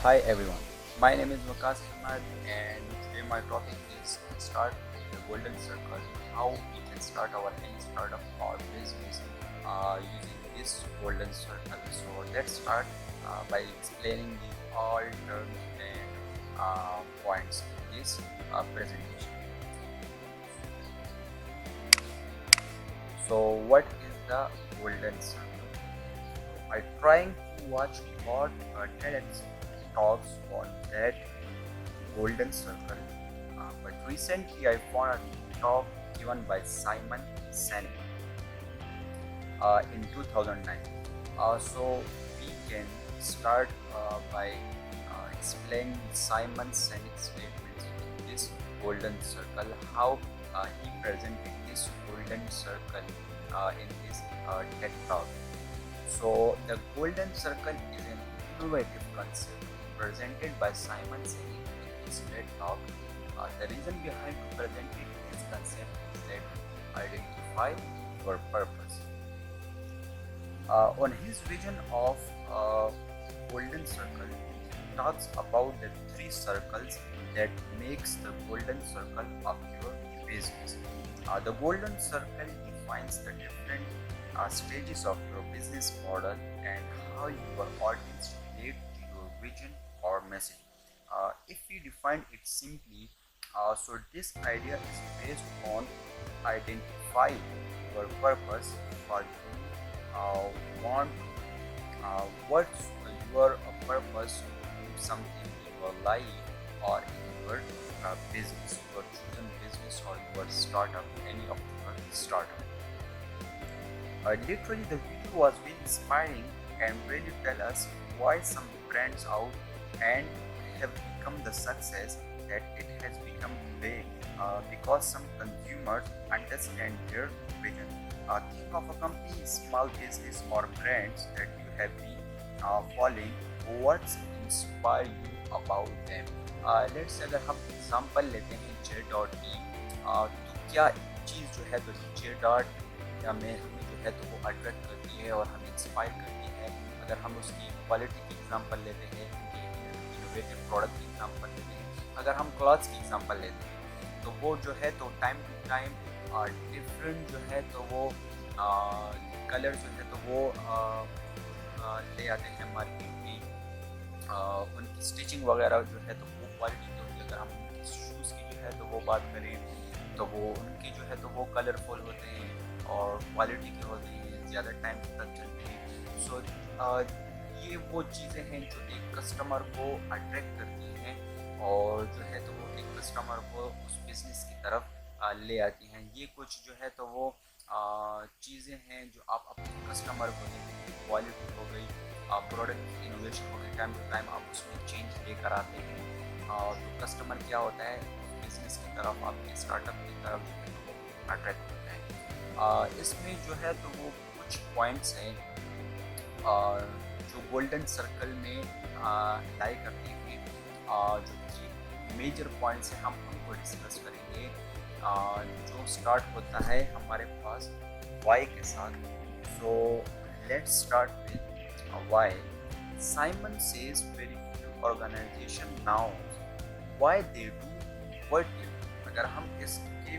Hi everyone, my name is Waqas Ahmad and today my topic is start the golden circle, how we can start our any startup or business using this golden circle. So let's start by explaining the all terms and points in this presentation. So what is the golden circle? I trying to watch what TEDx talks on that golden circle, but recently I found a talk given by Simon Sinek in 2009. So we can start by explaining Simon Sinek's statements in this golden circle, how he presented this golden circle in his TED talk. So the golden circle is an innovative concept presented by Simon Sinek in his TED talk. The reason behind presenting this concept is that identify your purpose. On his vision of golden circle, he talks about the three circles that makes the golden circle of your business. The golden circle defines the different stages of your business model and how your audience relate to your vision or message. If we define it simply, so this idea is based on identify your purpose for you want what's your purpose to do something in your life or in your business, your chosen business or your startup, any of your startup. Literally, the video was very inspiring and really tell us why some brands out and have become the success that it has become today because some consumers understand their vision. Think of a company, small business or brands that you have been following. What's inspire you about them? Let's अगर हम example लेते हैं J.E तो क्या चीज़ जो है तो J.E में हमें जो है तो वो अट्रैक्ट करती है और हमें इंस्पायर करती है. अगर हम उसकी क्वालिटी की एग्जांपल लेते हैं, उनके इनोवेटिव प्रोडक्ट की एग्जांपल लेते हैं, अगर हम क्लॉथ्स की एग्जांपल लेते हैं तो वो जो है तो टाइम टू टाइम डिफरेंट जो है तो वो कलर जो है तो वो ले आते हैं मार्केट में. उनकी स्टिचिंग वगैरह जो है तो वो क्वालिटी की होती है. अगर हम उनकी शूज़ की जो है तो वो बात करें तो वो उनके जो है तो वो कलरफुल होते हैं और क्वालिटी के होते हैं, ज़्यादा टाइम तक चलते हैं. सो ये वो चीज़ें हैं जो एक कस्टमर को अट्रैक्ट करती हैं और जो है तो वो एक कस्टमर को उस बिज़नेस की तरफ ले आती हैं. ये कुछ जो है तो वो चीज़ें हैं जो आप अपने कस्टमर को देते हैं. क्वालिटी हो गई, प्रोडक्ट इनोवेशन हो गई, टाइम टू टाइम आप उसमें चेंज लेकर आते हैं. तो कस्टमर क्या होता है बिज़नेस की तरफ, आपके स्टार्टअप की तरफ जो है तो वो अट्रैक्ट होता है. इसमें जो है तो वो कुछ पॉइंट्स हैं जो गोल्डन सर्कल में लाई करते हैं. जो थ्री मेजर पॉइंट्स हैं हम उनको डिस्कस करेंगे. जो स्टार्ट होता है हमारे पास वाई के साथ. So let's start with why. Simon says very few organisations now why they do what they do. अगर हम इसके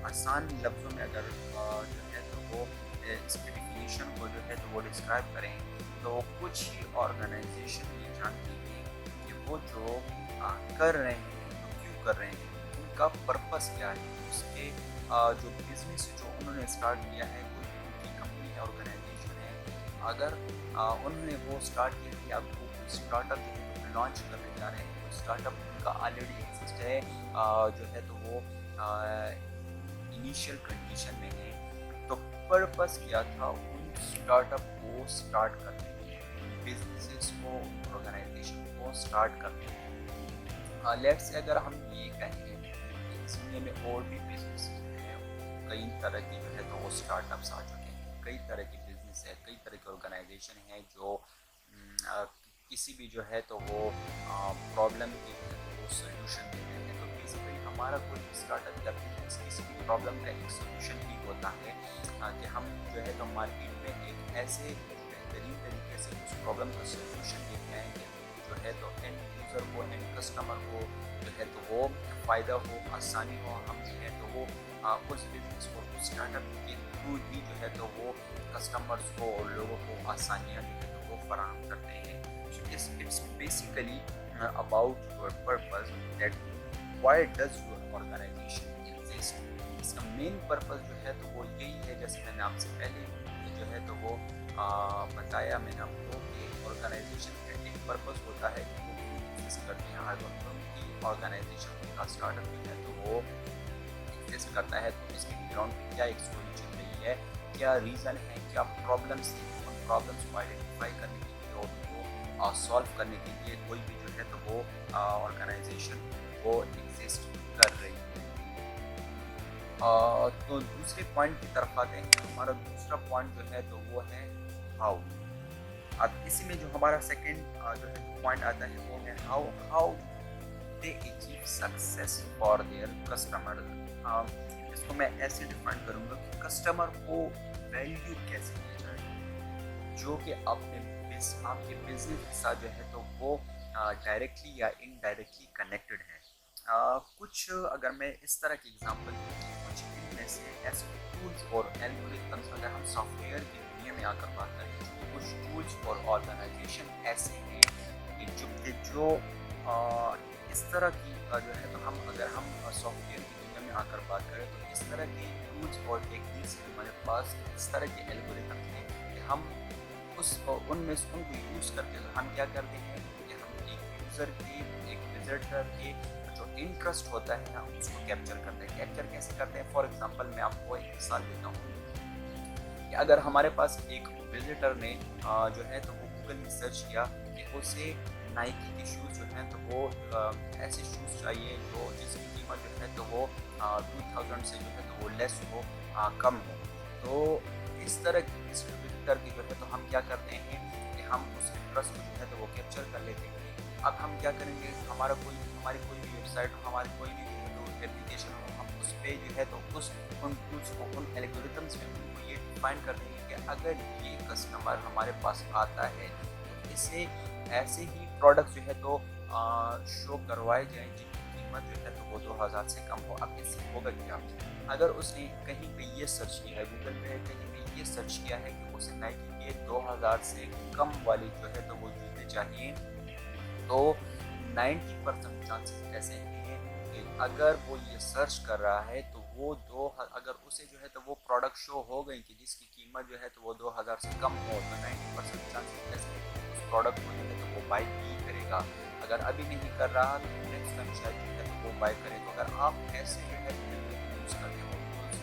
आसान लफ्ज़ों में अगर जो है तो वो इसके डिफिनीशन को जो है तो वो डिस्क्राइब करें तो कुछ ही ऑर्गेनाइजेशन ये जानती हैं कि वो जो कर रहे हैं तो क्यों कर रहे हैं, उनका पर्पस क्या है, उसके जो बिजनेस जो उन्होंने स्टार्ट किया है, कोई उनकी कंपनी है, ऑर्गेनाइजेशन है. अगर उन्होंने वो स्टार्ट किया कि आपको स्टार्टअप जो है तो लॉन्च करने जा रहे हैं, तो स्टार्टअप उनका ऑलरेडी एग्जिस्ट है, जो है तो वो इनिशियल कंडीशन में है. तो पर्पस क्या था उन स्टार्टअप को स्टार्ट करने के, बिजनेसेस को, ऑर्गेनाइजेशन को स्टार्ट करने के. लेट्स से अगर हम ये कहें इस दुनिया में और भी बिजनेस हैं, कई तरह की जो है तो वो स्टार्टअप्स आ चुके हैं, कई तरह के बिजनेस है, कई तरह के ऑर्गेनाइजेशन हैं जो किसी भी जो है तो वो प्रॉब्लम की जो है तो वो सोल्यूशन देते हैं. तो बेसिकली हमारा कोई स्टार्टअप या बिजनेस किसी भी प्रॉब्लम का एक सोल्यूशन भी होता है कि हम जो है तो मार्केट में एक ऐसे बेहतरीन तरीके से उस प्रॉब्लम का सोल्यूशन देते हैं कि जो है यूज़र को एंड कस्टमर को जो है तो वो फ़ायदा हो, आसानी हो, हम जो है तो वो उस बिज़नेस को उस स्टार्टअप के थ्रू ही जो है तो वो कस्टमर्स को और लोगों को आसानियाँ जो है तो वो फराहम करते हैं. So it's basically about your purpose, that why does your organization exist. इसका मेन पर्पस जो है तो वो यही है, जैसे मैंने आपसे पहले जो है तो वो बताया मैंने आपको कि ऑर्गेनाइजेशन का एक पर्पस होता है कि वो एग्जिस्ट करते हैं. अगर उनकी ऑर्गेनाइजेशन का स्टार्टअप जो है तो वो एग्जिस्ट करता है तो इसके बैकग्राउंड में क्या एक स्टोरी चल रही है, क्या रीज़न है, क्या प्रॉब्लम्स हैं, उन प्रॉब्लम्स को आइडेंटिफाई करने के लिए और उनको सॉल्व करने के लिए कोई भी जो है तो वो ऑर्गेनाइजेशन वो एग्जिस्ट कर रही है. तो दूसरे पॉइंट की तरफ आते हैं. हमारा दूसरा पॉइंट जो है तो वो है हाउ. अब इसी में जो हमारा सेकंड जो है पॉइंट आता है वो है how they achieve success for their customer. इसको मैं ऐसे डिफाइन करूँगा कि कस्टमर को वैल्यू कैसे दी जाए जो कि आपके बिजनेस के साथ जो है तो वो डायरेक्टली या इनडायरेक्टली कनेक्टेड है. कुछ अगर मैं इस तरह की एग्जांपल दूँ, कुछ इनमें से ऐसे टूल्स और एल्गोरिथम्स अगर हम सॉफ्टवेयर की दुनिया में आकर बात करें तो कुछ टूल्स और ऑर्गेनाइजेशन ऐसे हैं कि जो इस तरह की जो है तो अगर हम सॉफ्टवेयर की दुनिया में आकर बात करें तो इस तरह के टूल्स और टेक्निक्स हमारे पास इस तरह के एल्गोरिथम्स हैं कि हम उनमें से उनको यूज़ करके हम क्या करते हैं कि हम एक यूज़र के एक विजिटर के जो इंटरेस्ट होता है हम उसको कैप्चर करते हैं. कैप्चर कैसे करते हैं? फॉर एग्जांपल मैं आपको एक मिसाल देता हूँ कि अगर हमारे पास एक विजिटर ने जो है तो वो गूगल में सर्च किया कि उसे नाइकी के शूज़ जो हैं तो वो ऐसे शूज़ चाहिए जो जिसकी कीमत जो है तो वो 2000 से जो है तो वो लेस हो, कम हो. तो इस तरह की इस विजिटर की जो है तो हम क्या करते हैं कि हम उस इंटरेस्ट को जो है तो वो कैप्चर कर लेते हैं. अब हम क्या करेंगे, हमारी कोई भी वेबसाइट हो, हमारी कोई भी एप्लीकेशन हो, हम उस पर जो है तो उन टूल्स को उन एल्गोरिथम्स में उनको ये डिफाइन कर देंगे कि अगर ये कस्टमर हमारे पास आता है तो इसे ऐसे ही प्रोडक्ट जो है तो शो करवाए जाएँ जिनकी कीमत जो है तो वो 2000 से कम हो. अब इससे होगा क्या, अगर उसने कहीं पे ये सर्च किया है, गूगल पे कहीं पे ये सर्च किया है कि उसे नाइकी के 2000 से कम वाली जो है तो वो जूते चाहिए, तो 90% चांसेस ऐसे हैं कि अगर वो ये सर्च कर रहा है तो वो अगर उसे जो है तो वो प्रोडक्ट शो हो गई कि जिसकी कीमत जो है तो वो 2000 से कम हो, तो 90% चांसेस ऐसे हैं कि उस प्रोडक्ट को जो है तो वो बाई ही करेगा. अगर अभी नहीं कर रहा तो नेक्स्ट टाइम शायद जो है तो वो बाई करे. तो अगर आप ऐसे जो है यूज़ करते हो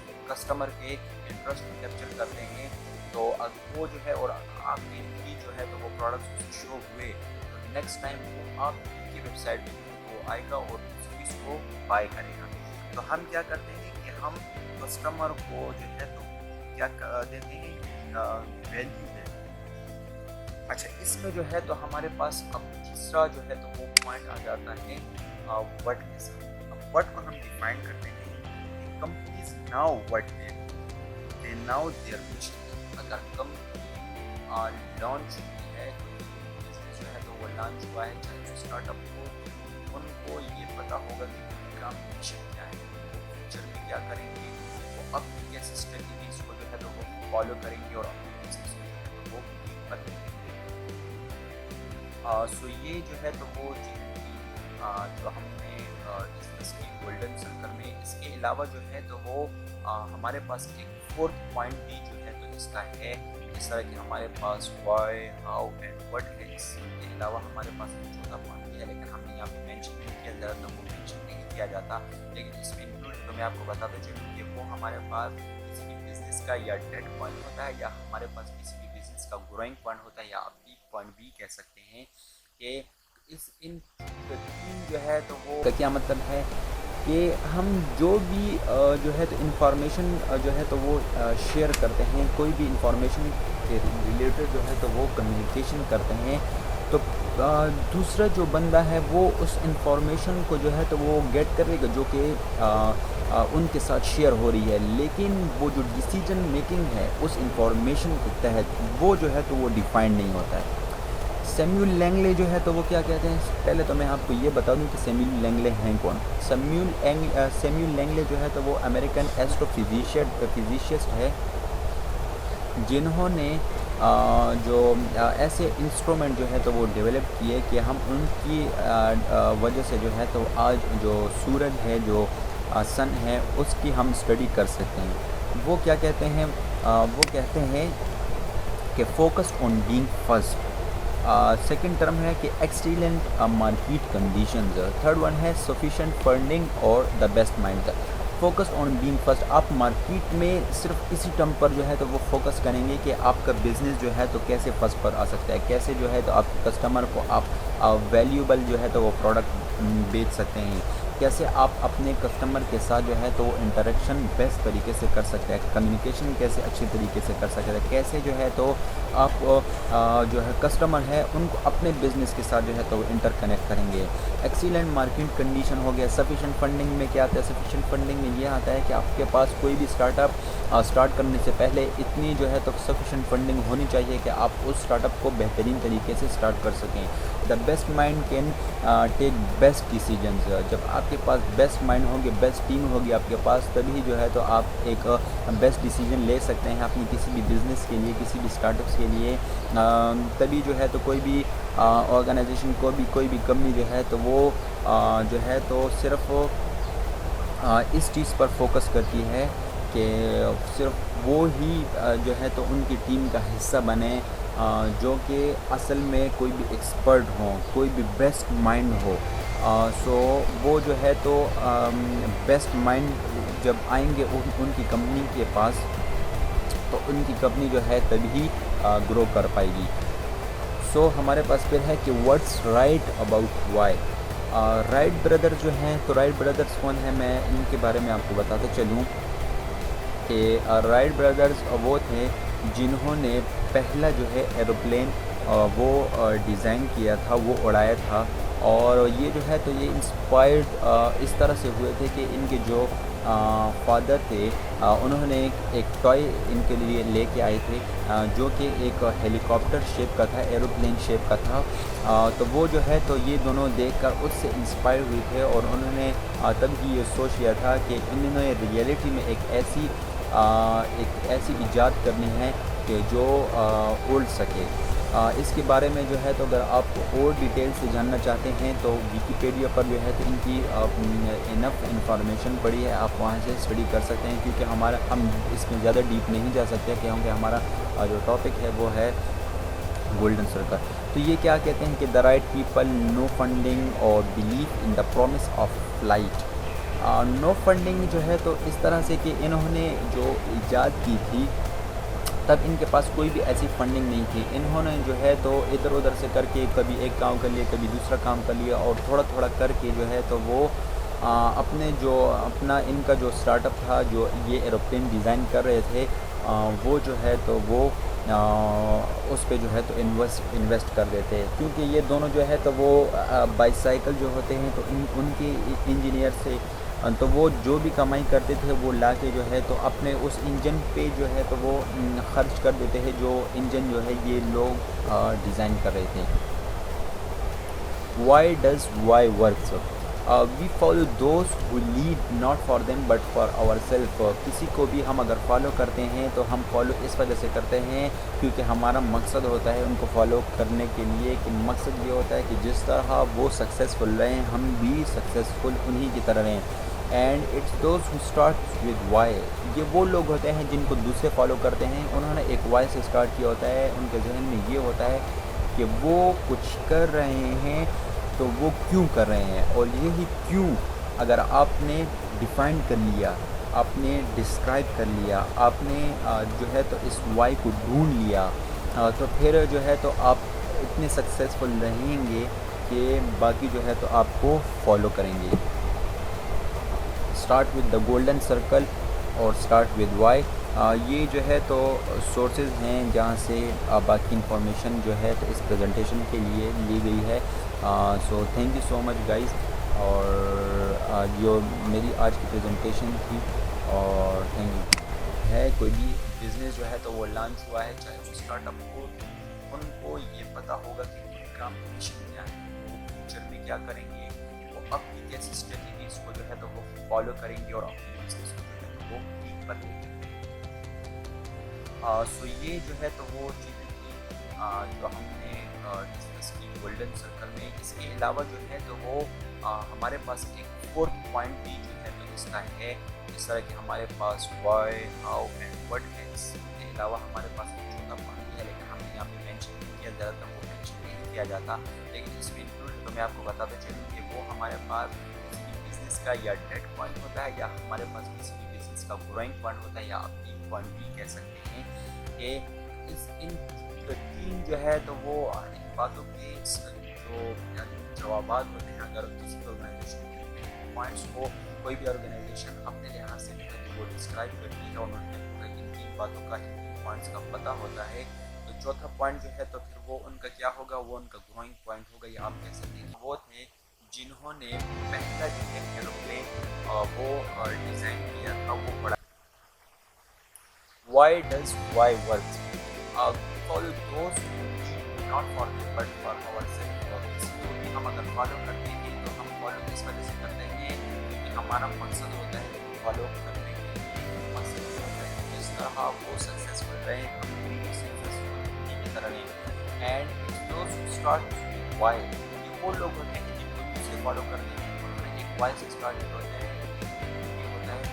तो कस्टमर के इंटरेस्ट को कैप्चर करते हैं तो अब वो जो है और आपकी भी जो है तो वो प्रोडक्ट्स शो हुए तो नेक्स्ट टाइम वो आपकी वेबसाइट पे वो आएगा और उस चीज़ को बाय करेगा. तो हम क्या करते हैं कि हम कस्टमर को जो है तो क्या देते हैं, वैल्यू देते हैं. अच्छा, इसमें जो है तो हमारे पास अब तीसरा जो है तो वो पॉइंट आ जाता है व्हाट के साथ. अब व्हाट को हम डिफाइन करते हैं. Companies now what they now there mission. अगर कंपनी लॉन्च हुई है तो बिजनेस जो है तो वो लॉन्च हुआ है, चाहे स्टार्टअप हो, उनको ये पता होगा कि उनका मिशन क्या है, वो फ्यूचर में क्या करेंगे, वो अब कैसे स्ट्रेटजीज को जो है तो वो फॉलो करेंगे और अपने बिजनेस को जो है तो वो बदलेंगे. सो ये जो है तो वो जो हमने डिस्कस की गोल्डन सर्कल में. इसके अलावा जो है तो वो हमारे पास एक फोर्थ पॉइंट भी जो है तो इसका है. जिस तरह कि हमारे पास वाई, हाउ एंड व्हाट है, इसके अलावा हमारे पास एक चौथा पॉइंट भी है, लेकिन हमने यहाँ पे मेंशन नहीं किया, ज़्यादातर वो मेंशन नहीं किया जाता, लेकिन इसमें इंक्लूड तो मैं आपको बताता चलूँ कि वो हमारे पास किसी भी बिजनेस का या डेड पॉइंट होता है या हमारे पास किसी भी बिजनेस का ग्रोइंग पॉइंट होता है या आप पीक पॉइंट भी कह सकते हैं. कि इन तीन जो है तो वो का क्या मतलब है कि हम जो भी जो है तो इन्फॉर्मेशन जो है तो वो शेयर करते हैं, कोई भी इन्फॉर्मेशन के रिलेटेड जो है तो वो कम्युनिकेशन करते हैं, तो दूसरा जो बंदा है वो उस इन्फॉर्मेशन को जो है तो वो गेट करेगा जो कि उनके साथ शेयर हो रही है, लेकिन वो जो डिसीजन मेकिंग है उस इन्फॉर्मेशन के तहत वो जो है तो वो डिफाइंड नहीं होता है. سیمیول لینگلے جو ہے تو وہ کیا کہتے ہیں؟ پہلے تو میں آپ کو یہ بتا دوں کہ سیمیول لینگلے ہیں کون. سیمیول لینگلے جو ہے تو وہ امریکن ایسٹرو فزیسسٹ ہے جنہوں نے جو ایسے انسٹرومنٹ جو ہے تو وہ ڈیولپ کیے کہ ہم ان کی وجہ سے جو ہے تو آج جو سورج ہے، جو سن ہے، اس کی ہم اسٹڈی کر سکتے ہیں. وہ کیا کہتے ہیں؟ وہ کہتے ہیں کہ focus on being first. Second term ہے کہ excellent market conditions. Third one ہے سفیشینٹ فنڈنگ اور the best mind. Focus on being first, آپ مارکیٹ میں صرف اسی ٹرم پر جو ہے تو وہ فوکس کریں گے کہ آپ کا بزنس جو ہے تو کیسے فرسٹ پر آ سکتا ہے، کیسے جو ہے تو آپ کے کسٹمر کو آپ ویلیوبل جو ہے تو وہ پروڈکٹ بیچ سکتے ہیں، کیسے آپ اپنے کسٹمر کے ساتھ جو ہے تو وہ انٹریکشن بیسٹ طریقے سے کر سکتے ہیں، کمیونیکیشن کیسے اچھی طریقے سے کر سکتے ہیں، کیسے جو ہے تو آپ جو ہے کسٹمر ہے ان کو اپنے بزنس کے ساتھ جو ہے تو وہ انٹر کنیکٹ کریں گے. ایکسیلنٹ مارکیٹ کنڈیشن ہو گیا. سفیشینٹ فنڈنگ میں کیا آتا ہے؟ سفیشینٹ فنڈنگ میں یہ آتا ہے کہ آپ کے پاس کوئی بھی اسٹارٹ اپ اسٹارٹ کرنے سے پہلے اتنی جو ہے تو سفیشینٹ فنڈنگ ہونی چاہیے کہ آپ اس اسٹارٹ اپ کو بہترین طریقے سے اسٹارٹ کر سکیں. The best mind can take best decisions. جب آپ کے پاس بیسٹ مائنڈ ہوگی، بیسٹ ٹیم ہوگی آپ کے پاس، تبھی جو ہے تو آپ ایک بیسٹ ڈیسیجن لے سکتے ہیں اپنی کسی بھی بزنس کے لیے، کسی بھی اسٹارٹ اپس کے لیے. تبھی جو ہے تو کوئی بھی آرگنائزیشن کو بھی، کوئی بھی کمپنی جو ہے تو وہ جو ہے تو صرف اس چیز پر فوکس کرتی ہے کہ صرف وہ ہی جو ہے تو ان کی ٹیم کا حصہ بنے جو کہ اصل میں کوئی بھی ایکسپرٹ ہوں، کوئی بھی بیسٹ مائنڈ ہو. سو وہ جو ہے تو بیسٹ مائنڈ جب آئیں گے ان کی کمپنی کے پاس تو ان کی کمپنی جو ہے تبھی گرو کر پائے گی. سو ہمارے پاس پھر ہے کہ what's right about why. Wright brother جو ہیں تو رائٹ بردرز کون ہیں؟ میں ان کے بارے میں آپ کو بتاتا چلوں کہ رائٹ بردرز وہ تھے جنہوں نے پہلا جو ہے ایروپلین وہ ڈیزائن کیا تھا، وہ اڑایا تھا. اور یہ جو ہے تو یہ انسپائرڈ اس طرح سے ہوئے تھے کہ ان کے جو فادر تھے انہوں نے ایک ٹوائے ان کے لیے لے کے آئے تھے جو کہ ایک ہیلی کاپٹر شیپ کا تھا، ایروپلین شیپ کا تھا. تو وہ جو ہے تو یہ دونوں دیکھ کر اس سے انسپائر ہوئے تھے اور انہوں نے تب ہی یہ سوچ لیا تھا کہ انہوں نے ریئلٹی میں ایک ایسی ایجاد کرنی ہے کہ جو اڑ سکے. اس کے بارے میں جو ہے تو اگر آپ اور ڈیٹیل سے جاننا چاہتے ہیں تو ویکیپیڈیا پر جو ہے تو ان کی انف انفارمیشن پڑی ہے، آپ وہاں سے اسٹڈی کر سکتے ہیں. کیونکہ ہم اس میں زیادہ ڈیپ نہیں جا سکتے کیونکہ ہمارا جو ٹاپک ہے وہ ہے گولڈن سرکل. تو یہ کیا کہتے ہیں کہ the right people, no funding اور belief in the promise of flight. No funding جو ہے تو اس طرح سے کہ انہوں نے جو ایجاد کی تھی تب ان کے پاس کوئی بھی ایسی فنڈنگ نہیں تھی. انہوں نے جو ہے تو ادھر ادھر سے کر کے کبھی ایک کام کر لیا، کبھی دوسرا کام کر لیا اور تھوڑا تھوڑا کر کے جو ہے تو وہ اپنا ان کا جو اسٹارٹ اپ تھا، جو یہ ایروپلین ڈیزائن کر رہے تھے، وہ جو ہے تو وہ اس پہ جو ہے تو انویسٹ کر دیتے. کیونکہ یہ دونوں جو ہے تو وہ بائی سائیکل جو ہوتے ہیں تو ان کے انجینئر سے تو وہ جو بھی کمائی کرتے تھے وہ لا کے جو ہے تو اپنے اس انجن پہ جو ہے تو وہ خرچ کر دیتے ہیں جو انجن جو ہے یہ لوگ ڈیزائن کر رہے تھے. Why does why works? We follow those who lead not for them but for our self. کسی کو بھی ہم اگر فالو کرتے ہیں تو ہم فالو اس وجہ سے کرتے ہیں کیونکہ ہمارا مقصد ہوتا ہے ان کو فالو کرنے کے لیے، کہ مقصد یہ ہوتا ہے کہ جس طرح وہ سکسیزفل رہیں ہم بھی سکسیزفل انہی کی طرح رہیں. And it's those who start with why. یہ وہ لوگ ہوتے ہیں جن کو دوسرے فالو کرتے ہیں، انہوں نے ایک وائی سے اسٹارٹ کیا ہوتا ہے. ان کے ذہن میں یہ ہوتا ہے کہ وہ کچھ کر رہے ہیں تو وہ کیوں کر رہے ہیں، اور یہی کیوں اگر آپ نے ڈیفائن کر لیا، آپ نے ڈسکرائب کر لیا، آپ نے جو ہے تو اس وائی کو ڈھونڈ لیا تو پھر جو ہے تو آپ اتنے سکسیزفل رہیں گے کہ باقی جو ہے تو آپ کو فالو کریں گے. Start with the golden circle اور اسٹارٹ ود وائی. یہ جو ہے تو سورسز ہیں جہاں سے باقی انفارمیشن جو ہے تو اس پریزنٹیشن کے لیے لی گئی ہے. So thank you so much guys. اور جو میری آج کی پریزنٹیشن تھی اور تھینک یو. ہے کوئی بھی بزنس جو ہے تو وہ لانچ ہوا ہے چاہے وہ اسٹارٹ اپ ہو، ان کو یہ پتہ ہوگا کہ प्रोग्राम मिशन क्या है, वो फ्यूचर में क्या करेंगे, वो अपनी कैसी स्ट्रेटजीज को जो है तो वो फॉलो करेंगे और अपने बिजनेस को जो है तो वो पीक पर लेके जाएंगे। सो ये जो है तो वो चीज़ें थी जो हमने डिस्कस की गोल्डन सर्कल में। इसके अलावा जो है तो वो हमारे पास एक फोर्थ पॉइंट भी जो है तो इसका है, जिस तरह कि हमारे पास वाई, हाउ एंड व्हाट है। इसके अलावा हमारे पास एक चौथा पॉइंट है, लेकिन हमने यहाँ पे मेंशन नहीं किया, ज़्यादातर वो मेंशन नहीं किया जाता, लेकिन इसमें इंक्लूड तो मैं आपको बताता चलूँ कि वो हमारे पास किसी बिजनेस का या डेड पॉइंट होता है, या हमारे पास किसी भी बिजनेस का ग्रोइंग पॉइंट होता है, या आप पीक पॉइंट भी कह सकते हैं। कि इन तीन जो है तो वो इन बातों के जो जवाबात होते हैं, अगर किसी ऑर्गेनाइजेशन के पॉइंट्स को कोई भी ऑर्गेनाइजेशन अपने लिहाज से वो डिस्क्राइब करती है और उन्हें इन तीन बातों का, इन पॉइंट्स का पता होता है, तो चौथा पॉइंट जो है तो फिर वो उनका क्या होगा, वो उनका ग्रोइंग पॉइंट होगा, या आप कह सकते हैं कि वो थे जिन्होंने पहला जो है एरोप्लेन वो डिज़ाइन किया था, वो बड़ा। Why does why works? Follow those not for them but for ourselves. और किसी को भी हम अगर फॉलो करते हैं तो हम फॉलो किस वजह से करते हैं, क्योंकि हमारा मकसद होता है फॉलो करने के लिए। मकसद होता है जिस तरह वो सक्सेसफुल रहे, हम भी सक्सेसफुल की तरह रहें। एंड दोज स्टार्ट वाई, ये वो लोग होते हैं जिनको दूसरे फॉलो करते हैं, उन्होंने एक वाई से स्टार्ट होता है। ये होता है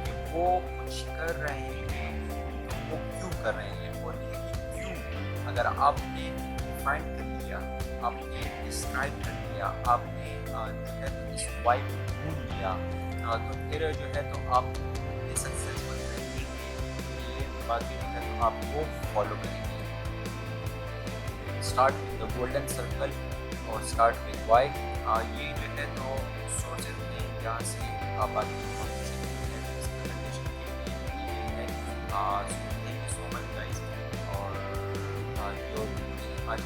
कि वो कुछ कर रहे हैं, वो क्यों कर रहे हैं, वो नहीं कि क्यों। अगर आपने डिफाइन कर लिया, आपने डिस्क्राइब कर लिया, आपने जो है तो इस वाई को ढूंढ लिया, तो फिर जो है तो आप सक्सेसफुल रहेंगे। ये बाकी जो है तो आप वो फॉलो करेंगे। Start with the golden circle और स्टार्ट विद वाई, ये जो है तो सोर्सेज हैं जहाँ से आप आगे इंफॉर्मेशन इस प्रेजेंटेशन के लिए है। Thank you so much guys, और जो आज